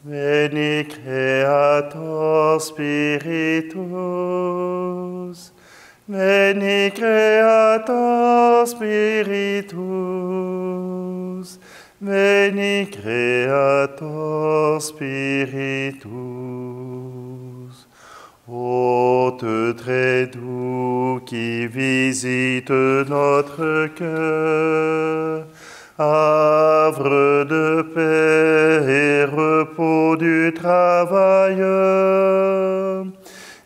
Veni Creator Spiritus, Veni Creator Spiritus, Veni Creator Spiritus. Hôte très doux qui visite notre cœur, havre de paix et repos du travailleur,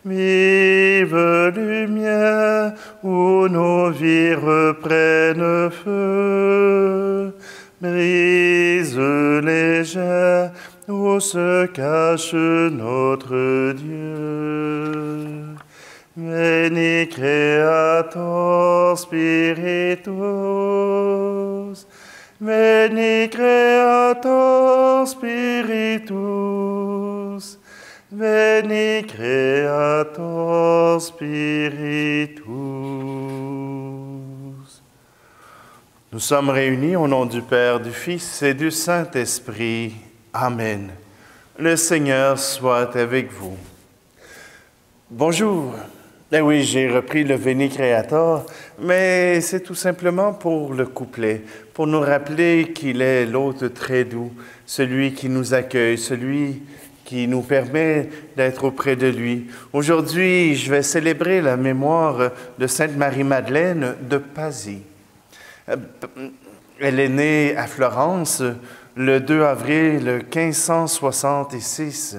vive lumière où nos vies reprennent feu, brise légère où se cache notre Dieu. Veni Creator Spiritus, Veni Creator Spiritus, Veni Creator Spiritus. Nous sommes réunis au nom du Père, du Fils et du Saint-Esprit. Amen. Le Seigneur soit avec vous. Bonjour. Eh oui, j'ai repris le Veni Creator, mais c'est tout simplement pour le couplet, pour nous rappeler qu'il est l'hôte très doux, celui qui nous accueille, celui qui nous permet d'être auprès de lui. Aujourd'hui, je vais célébrer la mémoire de Sainte Marie-Madeleine de Pazzi. Elle est née à Florence le 2 avril 1566.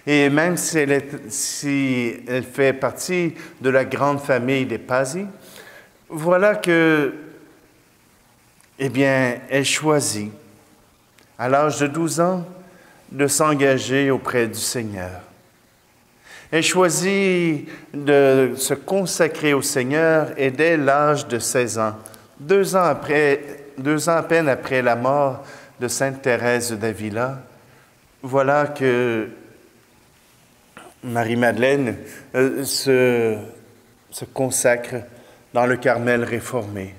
Et même si elle fait partie de la grande famille des Pazzi, voilà que, eh bien, elle choisit, à l'âge de 12 ans, de s'engager auprès du Seigneur. Elle choisit de se consacrer au Seigneur et dès l'âge de 16 ans, 2 ans à peine après la mort de Sainte Thérèse d'Avila, voilà que Marie-Madeleine se consacre dans le Carmel réformé.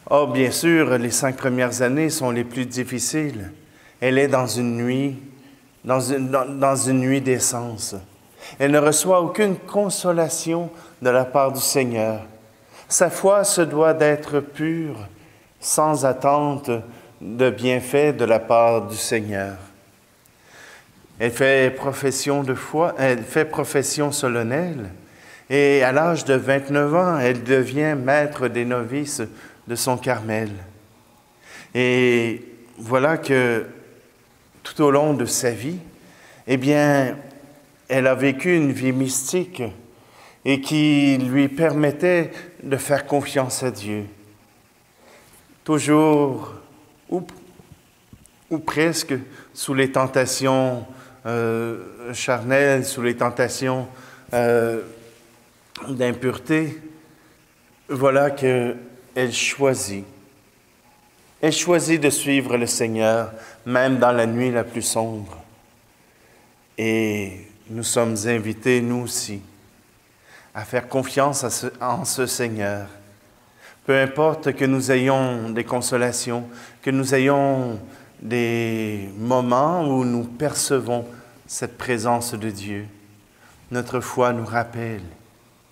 Or, bien sûr, les 5 premières années sont les plus difficiles. Elle est dans une nuit d'essence. Elle ne reçoit aucune consolation de la part du Seigneur. Sa foi se doit d'être pure, sans attente de bienfaits de la part du Seigneur. Elle fait profession de foi, elle fait profession solennelle, et à l'âge de 29 ans, elle devient maître des novices de son Carmel. Et voilà que tout au long de sa vie, eh bien, elle a vécu une vie mystique et qui lui permettait de faire confiance à Dieu. Toujours, ou presque, sous les tentations charnelles, sous les tentations d'impureté, voilà qu'elle choisit. Elle choisit de suivre le Seigneur, même dans la nuit la plus sombre. Et nous sommes invités, nous aussi, à faire confiance en ce Seigneur. Peu importe que nous ayons des consolations, que nous ayons des moments où nous percevons cette présence de Dieu, notre foi nous rappelle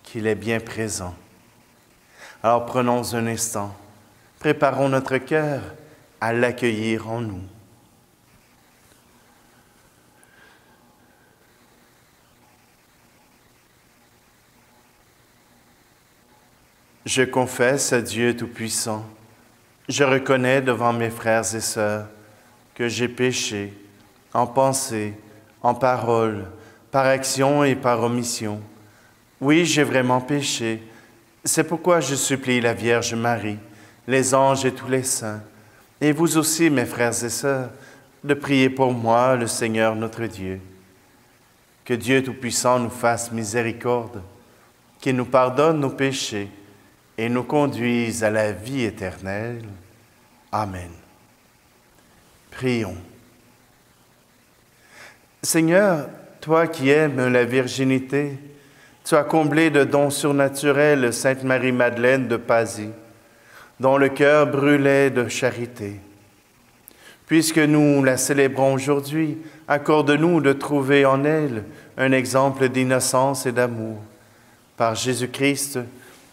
qu'il est bien présent. Alors prenons un instant, préparons notre cœur à l'accueillir en nous. Je confesse à Dieu Tout-Puissant, je reconnais devant mes frères et sœurs que j'ai péché en pensée, en parole, par action et par omission. Oui, j'ai vraiment péché. C'est pourquoi je supplie la Vierge Marie, les anges et tous les saints, et vous aussi, mes frères et sœurs, de prier pour moi, le Seigneur notre Dieu. Que Dieu Tout-Puissant nous fasse miséricorde, qu'il nous pardonne nos péchés et nous conduise à la vie éternelle. Amen. Prions. Seigneur, toi qui aimes la virginité, tu as comblé de dons surnaturels Sainte Marie-Madeleine de Pazzi, dont le cœur brûlait de charité. Puisque nous la célébrons aujourd'hui, accorde-nous de trouver en elle un exemple d'innocence et d'amour. Par Jésus-Christ,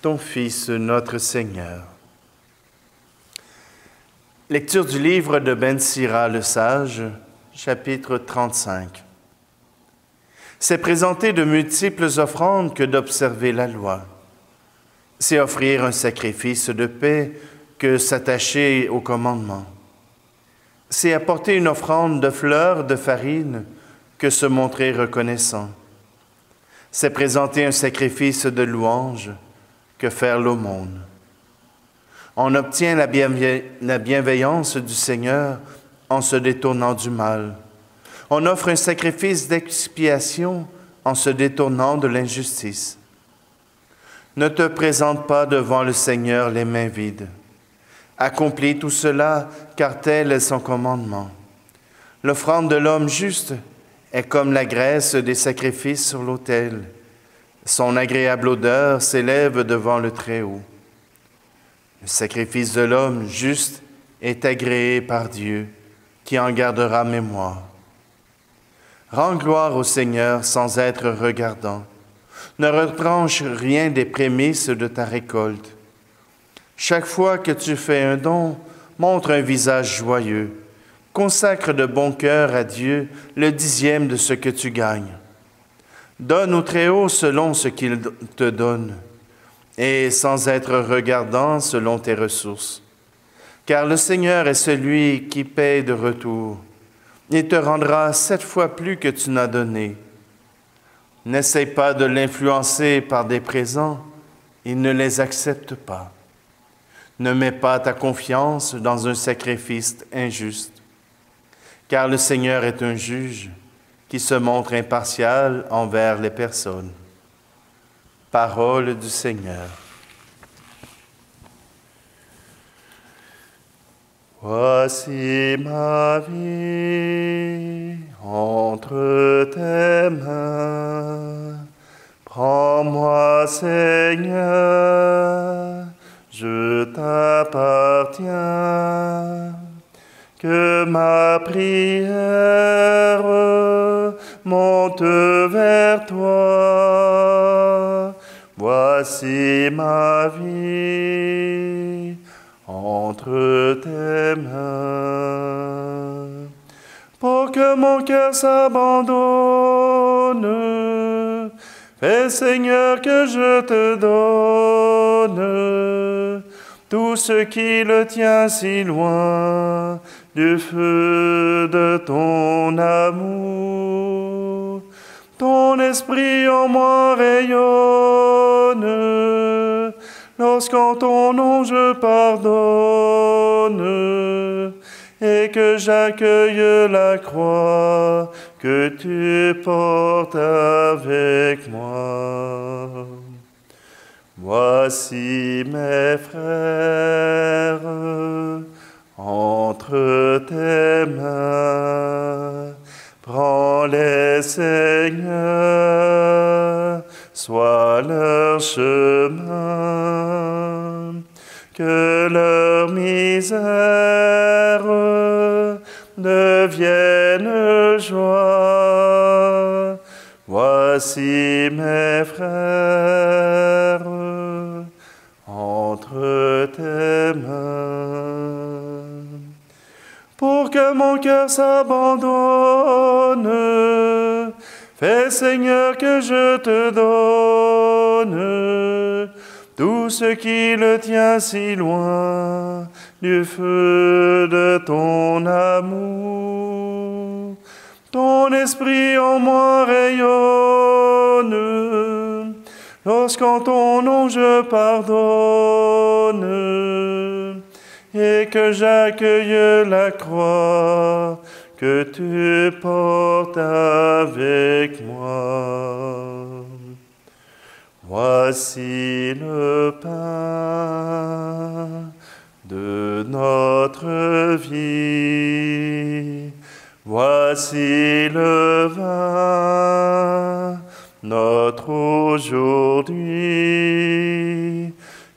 ton Fils, notre Seigneur. Lecture du livre de Ben Sira le Sage, chapitre 35. C'est présenter de multiples offrandes que d'observer la loi. C'est offrir un sacrifice de paix que s'attacher au commandement. C'est apporter une offrande de fleurs, de farine, que se montrer reconnaissant. C'est présenter un sacrifice de louange que faire l'aumône. On obtient la bienveillance du Seigneur en se détournant du mal. On offre un sacrifice d'expiation en se détournant de l'injustice. Ne te présente pas devant le Seigneur les mains vides. Accomplis tout cela, car tel est son commandement. L'offrande de l'homme juste est comme la graisse des sacrifices sur l'autel. Son agréable odeur s'élève devant le Très-Haut. Le sacrifice de l'homme juste est agréé par Dieu, qui en gardera mémoire. Rends gloire au Seigneur sans être regardant. Ne retranche rien des prémices de ta récolte. Chaque fois que tu fais un don, montre un visage joyeux. Consacre de bon cœur à Dieu le 10e de ce que tu gagnes. Donne au Très-Haut selon ce qu'il te donne, et sans être regardant selon tes ressources. Car le Seigneur est celui qui paie de retour. Il te rendra 7 fois plus que tu n'as donné. N'essaie pas de l'influencer par des présents, il ne les accepte pas. Ne mets pas ta confiance dans un sacrifice injuste, car le Seigneur est un juge qui se montre impartial envers les personnes. Parole du Seigneur. Voici ma vie entre tes mains. Prends-moi, Seigneur, je t'appartiens. Que ma prière monte vers toi. Voici ma vie entre tes mains. Pour que mon cœur s'abandonne, fais, Seigneur, que je te donne tout ce qui le tient si loin du feu de ton amour. Ton esprit en moi rayonne, lorsqu'en ton nom je pardonne, et que j'accueille la croix que tu portes avec moi. Voici mes frères entre tes mains. Prends-les, Seigneur, sois leur chemin. Que leur misère devienne joie. Voici mes frères entre tes mains. Pour que mon cœur s'abandonne, fais, Seigneur, que je te donne tout ce qui le tient si loin du feu de ton amour. Ton esprit en moi rayonne, lorsqu'en ton nom je pardonne, et que j'accueille la croix que tu portes avec moi. Voici le pain de notre vie. Voici le vin, notre aujourd'hui.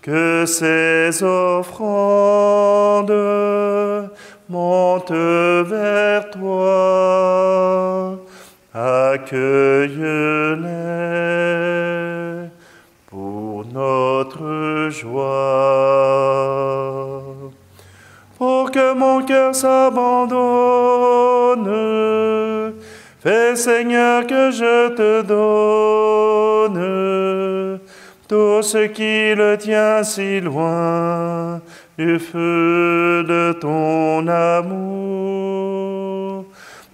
Que ces offrandes monte vers toi. Accueille-les pour notre joie. Pour que mon cœur s'abandonne, fais Seigneur que je te donne tout ce qui le tient si loin du feu de ton amour.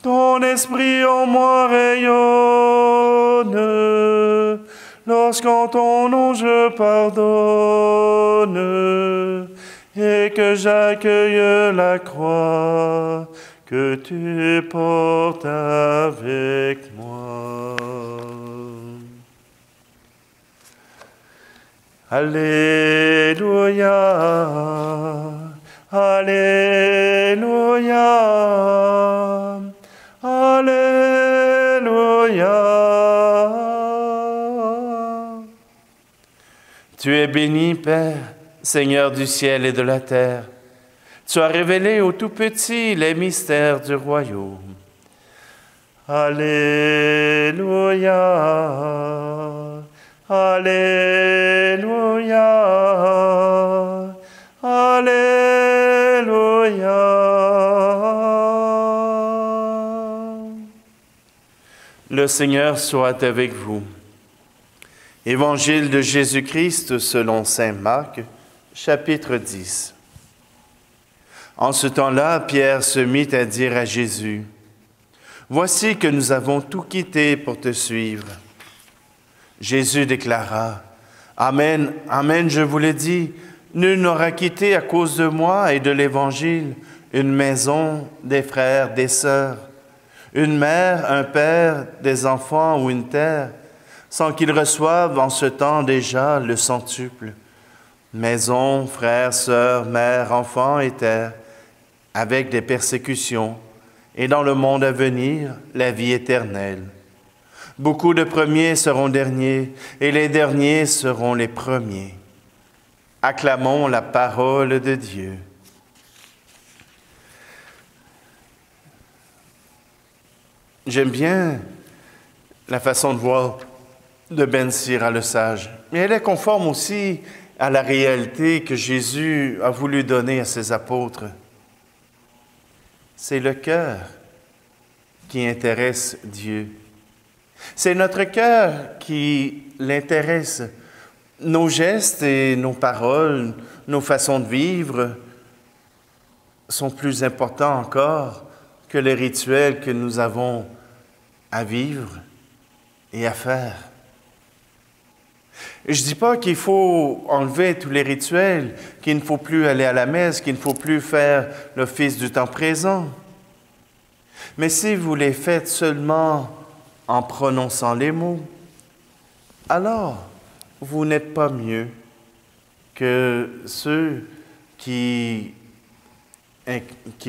Ton esprit en moi rayonne, lorsqu'en ton nom je pardonne, et que j'accueille la croix que tu portes avec moi. Alléluia, Alléluia, Alléluia. Tu es béni, Père, Seigneur du ciel et de la terre. Tu as révélé aux tout-petits les mystères du royaume. Alléluia, Alléluia, Alléluia. Le Seigneur soit avec vous. Évangile de Jésus-Christ selon saint Marc, chapitre 10. En ce temps-là, Pierre se mit à dire à Jésus, « Voici que nous avons tout quitté pour te suivre. » Jésus déclara, « Amen, Amen, je vous le dis, nul n'aura quitté à cause de moi et de l'Évangile une maison, des frères, des sœurs, une mère, un père, des enfants ou une terre, sans qu'ils reçoivent en ce temps déjà le centuple. Maison, frères, sœurs, mères, enfants et terre, avec des persécutions, et dans le monde à venir, la vie éternelle. Beaucoup de premiers seront derniers, et les derniers seront les premiers. » Acclamons la parole de Dieu. J'aime bien la façon de voir de Ben Sira le sage, mais elle est conforme aussi à la réalité que Jésus a voulu donner à ses apôtres. C'est le cœur qui intéresse Dieu. C'est notre cœur qui l'intéresse. Nos gestes et nos paroles, nos façons de vivre sont plus importants encore que les rituels que nous avons à vivre et à faire. Je ne dis pas qu'il faut enlever tous les rituels, qu'il ne faut plus aller à la messe, qu'il ne faut plus faire l'office du temps présent. Mais si vous les faites seulement en prononçant les mots, alors vous n'êtes pas mieux que ceux qui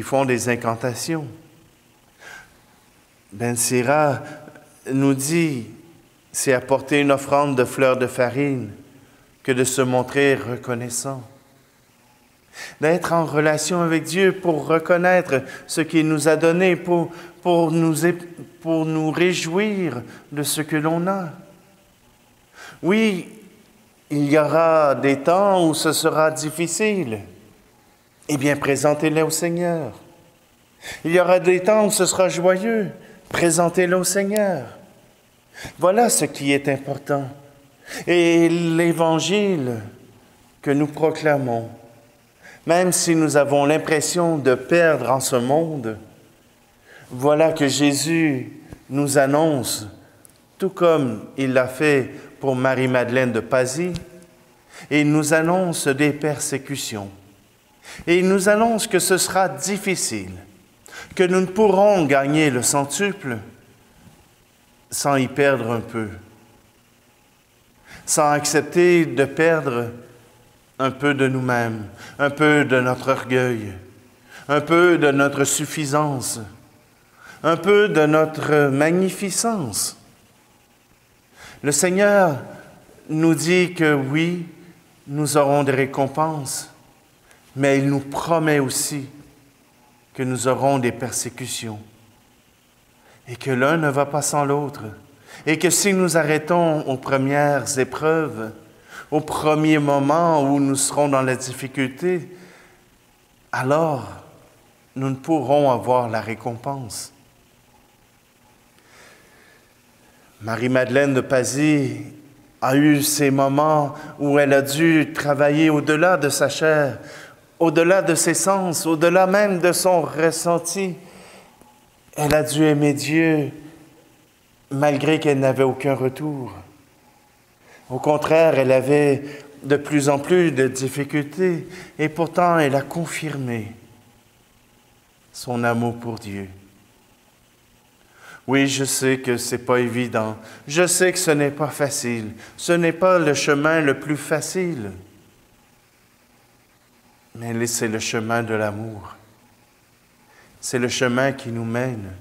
font des incantations. Ben Sira nous dit, c'est apporter une offrande de fleurs de farine que de se montrer reconnaissant. D'être en relation avec Dieu pour reconnaître ce qu'il nous a donné, pour nous réjouir de ce que l'on a. Oui, il y aura des temps où ce sera difficile. Eh bien, présentez-les au Seigneur. Il y aura des temps où ce sera joyeux. Présentez-le au Seigneur. Voilà ce qui est important. Et l'Évangile que nous proclamons, même si nous avons l'impression de perdre en ce monde, voilà que Jésus nous annonce, tout comme il l'a fait pour Marie-Madeleine de Pasie, et il nous annonce des persécutions. Et il nous annonce que ce sera difficile, que nous ne pourrons gagner le centuple sans y perdre un peu, sans accepter de perdre un peu de nous-mêmes, un peu de notre orgueil, un peu de notre suffisance, un peu de notre magnificence. Le Seigneur nous dit que oui, nous aurons des récompenses, mais il nous promet aussi que nous aurons des persécutions et que l'un ne va pas sans l'autre et que si nous arrêtons aux premières épreuves, au premier moment où nous serons dans la difficulté, alors nous ne pourrons avoir la récompense. Marie-Madeleine de Pazzi a eu ces moments où elle a dû travailler au-delà de sa chair, au-delà de ses sens, au-delà même de son ressenti. Elle a dû aimer Dieu malgré qu'elle n'avait aucun retour. Au contraire, elle avait de plus en plus de difficultés et pourtant elle a confirmé son amour pour Dieu. Oui, je sais que ce n'est pas évident. Je sais que ce n'est pas facile. Ce n'est pas le chemin le plus facile. Mais c'est le chemin de l'amour. C'est le chemin qui nous mène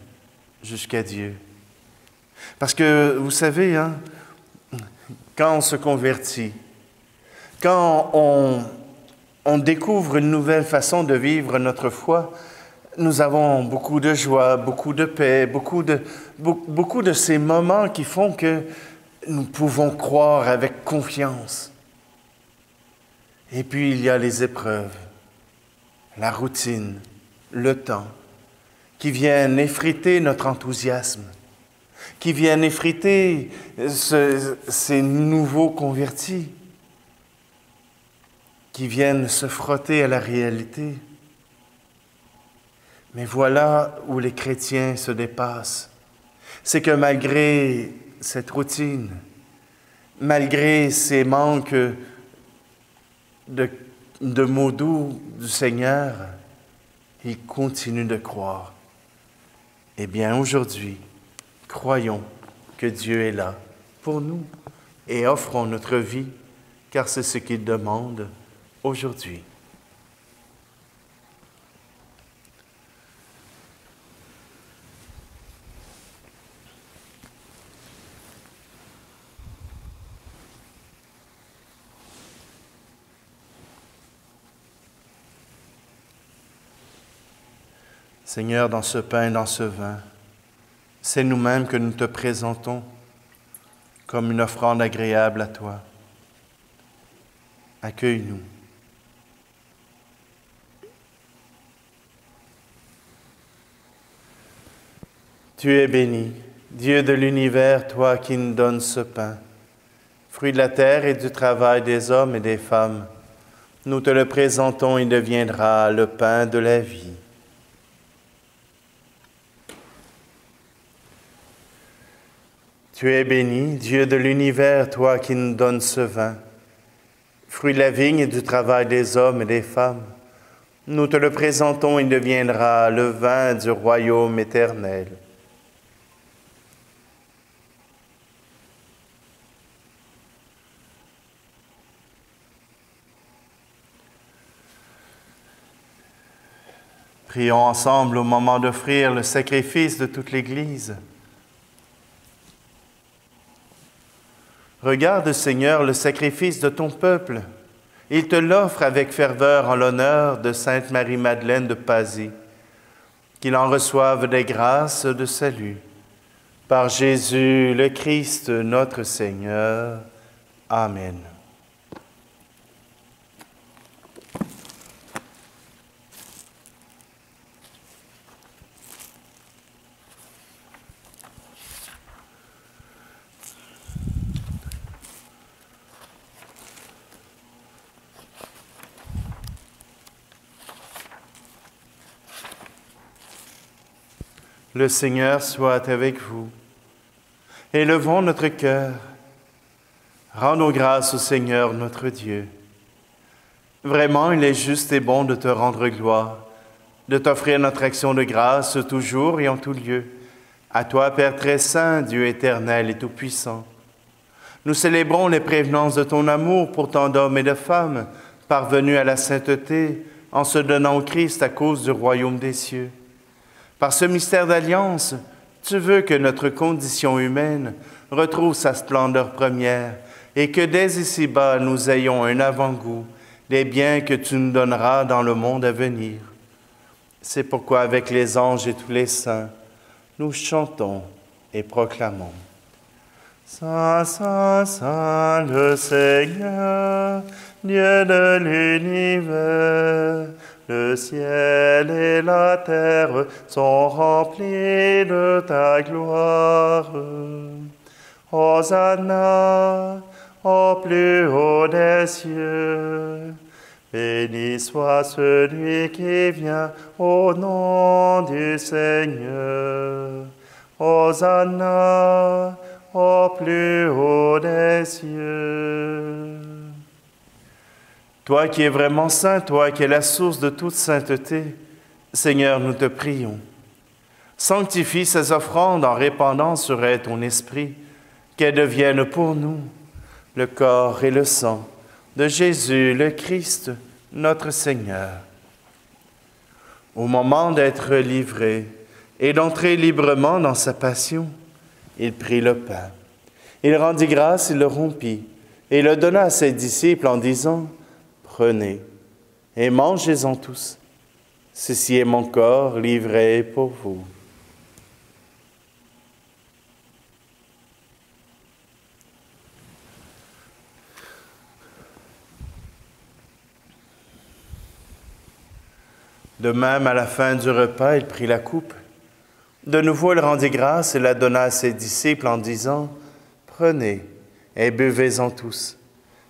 jusqu'à Dieu. Parce que, vous savez, quand on se convertit, quand on découvre une nouvelle façon de vivre notre foi, nous avons beaucoup de joie, beaucoup de paix, beaucoup de ces moments qui font que nous pouvons croire avec confiance. Et puis il y a les épreuves, la routine, le temps, qui viennent effriter notre enthousiasme, qui viennent effriter ces nouveaux convertis, qui viennent se frotter à la réalité. Mais voilà où les chrétiens se dépassent. C'est que malgré cette routine, malgré ces manques de mots doux du Seigneur, ils continuent de croire. Eh bien, aujourd'hui, croyons que Dieu est là pour nous et offrons notre vie, car c'est ce qu'il demande aujourd'hui. Seigneur, dans ce pain et dans ce vin, c'est nous-mêmes que nous te présentons comme une offrande agréable à toi. Accueille-nous. Tu es béni, Dieu de l'univers, toi qui nous donnes ce pain, fruit de la terre et du travail des hommes et des femmes. Nous te le présentons, il deviendra le pain de la vie. Tu es béni, Dieu de l'univers, toi qui nous donnes ce vin, fruit de la vigne et du travail des hommes et des femmes. Nous te le présentons, il deviendra le vin du royaume éternel. Prions ensemble au moment d'offrir le sacrifice de toute l'Église. Regarde, Seigneur, le sacrifice de ton peuple. Il te l'offre avec ferveur en l'honneur de Sainte Marie-Madeleine de Pazzi. Qu'il en reçoive des grâces de salut. Par Jésus le Christ, notre Seigneur. Amen. Le Seigneur soit avec vous. Élevons notre cœur. Rendons grâce au Seigneur notre Dieu. Vraiment, il est juste et bon de te rendre gloire, de t'offrir notre action de grâce toujours et en tout lieu. À toi, Père très saint, Dieu éternel et tout-puissant. Nous célébrons les prévenances de ton amour pour tant d'hommes et de femmes, parvenus à la sainteté en se donnant au Christ à cause du royaume des cieux. Par ce mystère d'alliance, tu veux que notre condition humaine retrouve sa splendeur première et que dès ici-bas, nous ayons un avant-goût des biens que tu nous donneras dans le monde à venir. C'est pourquoi avec les anges et tous les saints, nous chantons et proclamons. Saint, Saint, Saint, le Seigneur, Dieu de l'univers, le ciel et la terre sont remplis de ta gloire. Hosanna au plus haut des cieux. Béni soit celui qui vient au nom du Seigneur. Hosanna au plus haut des cieux. Toi qui es vraiment saint, toi qui es la source de toute sainteté, Seigneur, nous te prions. Sanctifie ces offrandes en répandant sur elles ton esprit, qu'elles deviennent pour nous le corps et le sang de Jésus le Christ, notre Seigneur. Au moment d'être livré et d'entrer librement dans sa passion, il prit le pain. Il rendit grâce, il le rompit et le donna à ses disciples en disant « Prenez et mangez-en tous. Ceci est mon corps livré pour vous. » De même, à la fin du repas, il prit la coupe. De nouveau, il rendit grâce et la donna à ses disciples en disant « Prenez et buvez-en tous,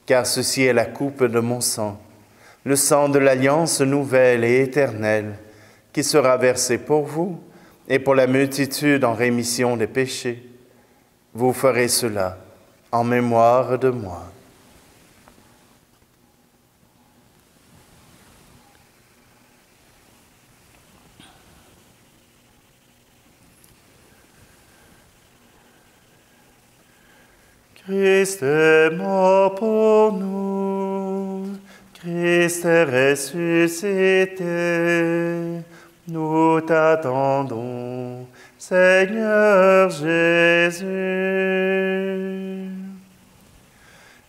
car ceci est la coupe de mon sang, le sang de l'alliance nouvelle et éternelle, qui sera versé pour vous et pour la multitude en rémission des péchés. Vous ferez cela en mémoire de moi. » Christ est mort pour nous, Christ est ressuscité, nous t'attendons, Seigneur Jésus.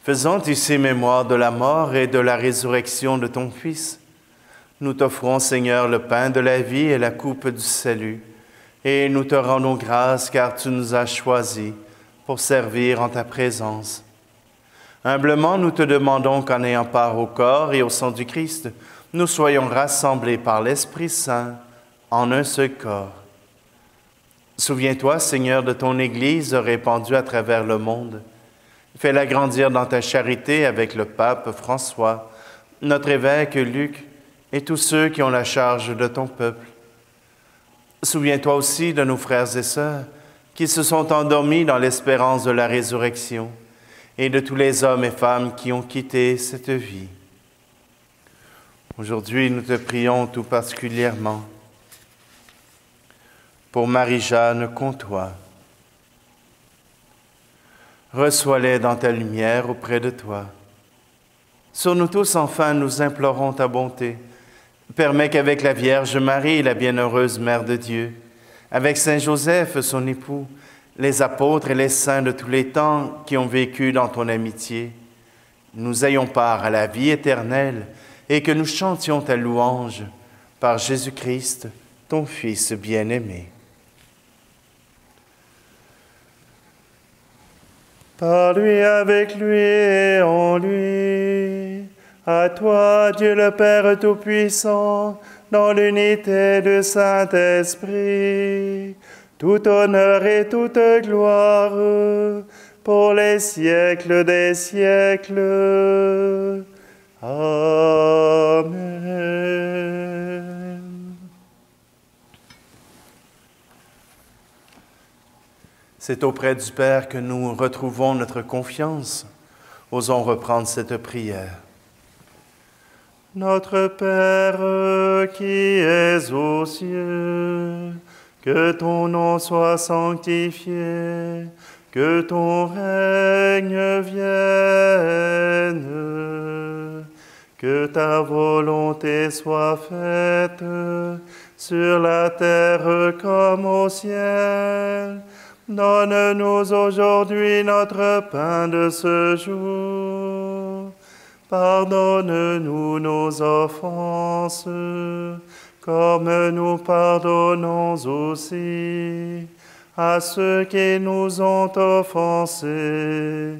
Faisant ici mémoire de la mort et de la résurrection de ton Fils, nous t'offrons, Seigneur, le pain de la vie et la coupe du salut, et nous te rendons grâce car tu nous as choisis pour servir en ta présence. Humblement, nous te demandons qu'en ayant part au corps et au sang du Christ, nous soyons rassemblés par l'Esprit Saint en un seul corps. Souviens-toi, Seigneur, de ton Église répandue à travers le monde. Fais-la grandir dans ta charité avec le pape François, notre évêque Luc et tous ceux qui ont la charge de ton peuple. Souviens-toi aussi de nos frères et sœurs qui se sont endormis dans l'espérance de la résurrection, et de tous les hommes et femmes qui ont quitté cette vie. Aujourd'hui, nous te prions tout particulièrement pour Marie-Jeanne Comtois. Reçois-les dans ta lumière auprès de toi. Sur nous tous, enfin, nous implorons ta bonté. Permets qu'avec la Vierge Marie, la bienheureuse Mère de Dieu, avec Saint Joseph, son époux, les apôtres et les saints de tous les temps qui ont vécu dans ton amitié, nous ayons part à la vie éternelle et que nous chantions ta louange par Jésus-Christ, ton Fils bien-aimé. Par lui, avec lui et en lui, à toi, Dieu le Père Tout-Puissant, dans l'unité du Saint-Esprit, tout honneur et toute gloire pour les siècles des siècles. Amen. C'est auprès du Père que nous retrouvons notre confiance. Osons reprendre cette prière. Notre Père qui es aux cieux, que ton nom soit sanctifié, que ton règne vienne, que ta volonté soit faite sur la terre comme au ciel. Donne-nous aujourd'hui notre pain de ce jour. Pardonne-nous nos offenses, comme nous pardonnons aussi à ceux qui nous ont offensés,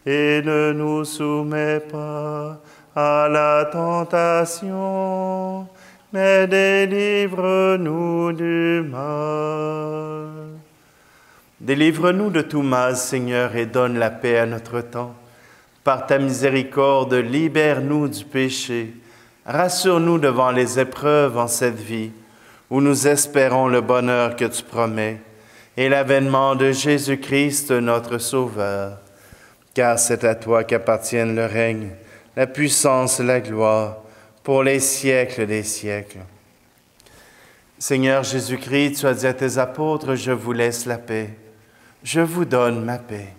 et ne nous soumets pas à la tentation, mais délivre-nous du mal. Délivre-nous de tout mal, Seigneur, et donne la paix à notre temps. Par ta miséricorde, libère-nous du péché. Rassure-nous devant les épreuves en cette vie, où nous espérons le bonheur que tu promets, et l'avènement de Jésus-Christ, notre Sauveur. Car c'est à toi qu'appartiennent le règne, la puissance et la gloire, pour les siècles des siècles. Seigneur Jésus-Christ, tu as dit à tes apôtres, je vous laisse la paix, je vous donne ma paix.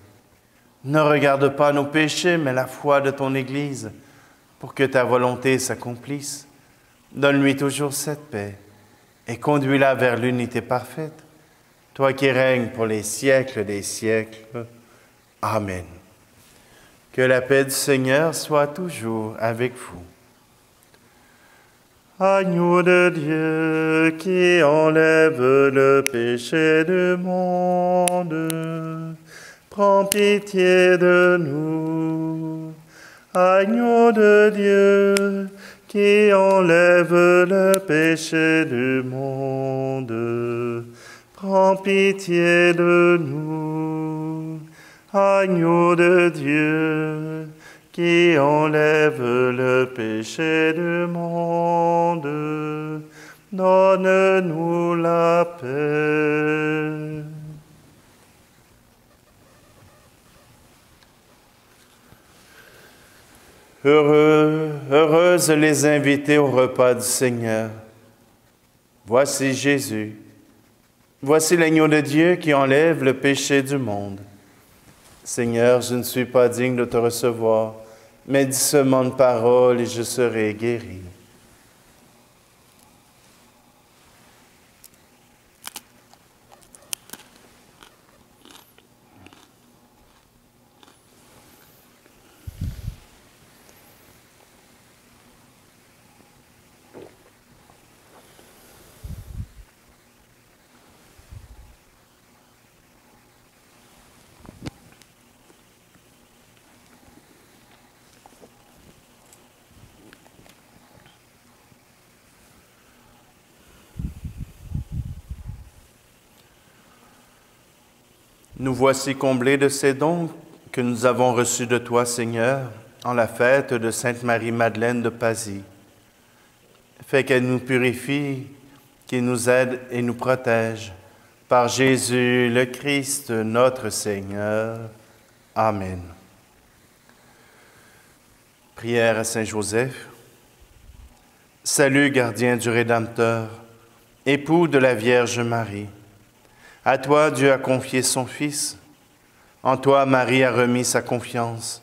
Ne regarde pas nos péchés, mais la foi de ton Église, pour que ta volonté s'accomplisse. Donne-lui toujours cette paix et conduis-la vers l'unité parfaite, toi qui règnes pour les siècles des siècles. Amen. Que la paix du Seigneur soit toujours avec vous. Agneau de Dieu qui enlève le péché du monde, prends pitié de nous. Agneau de Dieu qui enlève le péché du monde, prends pitié de nous. Agneau de Dieu qui enlève le péché du monde, donne-nous la paix. Heureuses les invités au repas du Seigneur. Voici Jésus. Voici l'agneau de Dieu qui enlève le péché du monde. Seigneur, je ne suis pas digne de te recevoir, mais dis seulement une parole et je serai guéri. Nous voici comblés de ces dons que nous avons reçus de toi, Seigneur, en la fête de Sainte Marie-Madeleine de Pasie. Fais qu'elle nous purifie, qu'il nous aide et nous protège. Par Jésus le Christ, notre Seigneur. Amen. Prière à Saint Joseph. Salut, gardien du Rédempteur, époux de la Vierge Marie. À toi, Dieu a confié son Fils. En toi, Marie a remis sa confiance.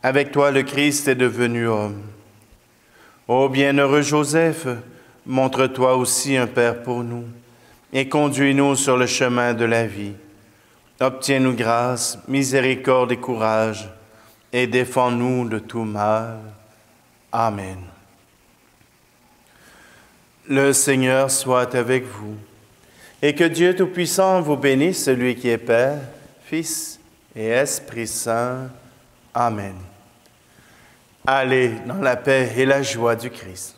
Avec toi, le Christ est devenu homme. Ô bienheureux Joseph, montre-toi aussi un Père pour nous et conduis-nous sur le chemin de la vie. Obtiens-nous grâce, miséricorde et courage et défends-nous de tout mal. Amen. Le Seigneur soit avec vous. Et que Dieu Tout-Puissant vous bénisse, celui qui est Père, Fils et Esprit Saint. Amen. Allez dans la paix et la joie du Christ.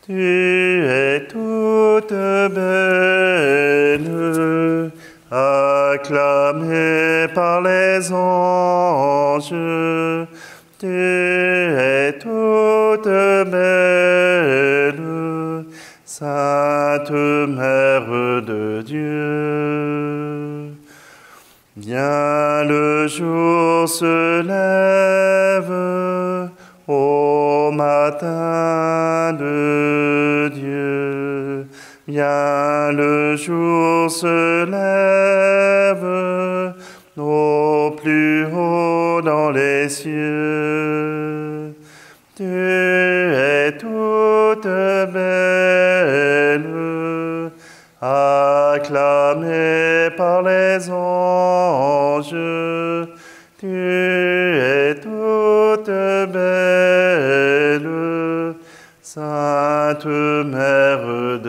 Tu es toute belle, acclamée par les anges. Tu es toute belle, Sainte Mère de Dieu. Bien le jour se lève au matin de Dieu. Bien le jour se lève au plus haut dans les cieux. Tu es toute belle, acclamée par les anges. Tu es toute belle, Sainte Sainte Mère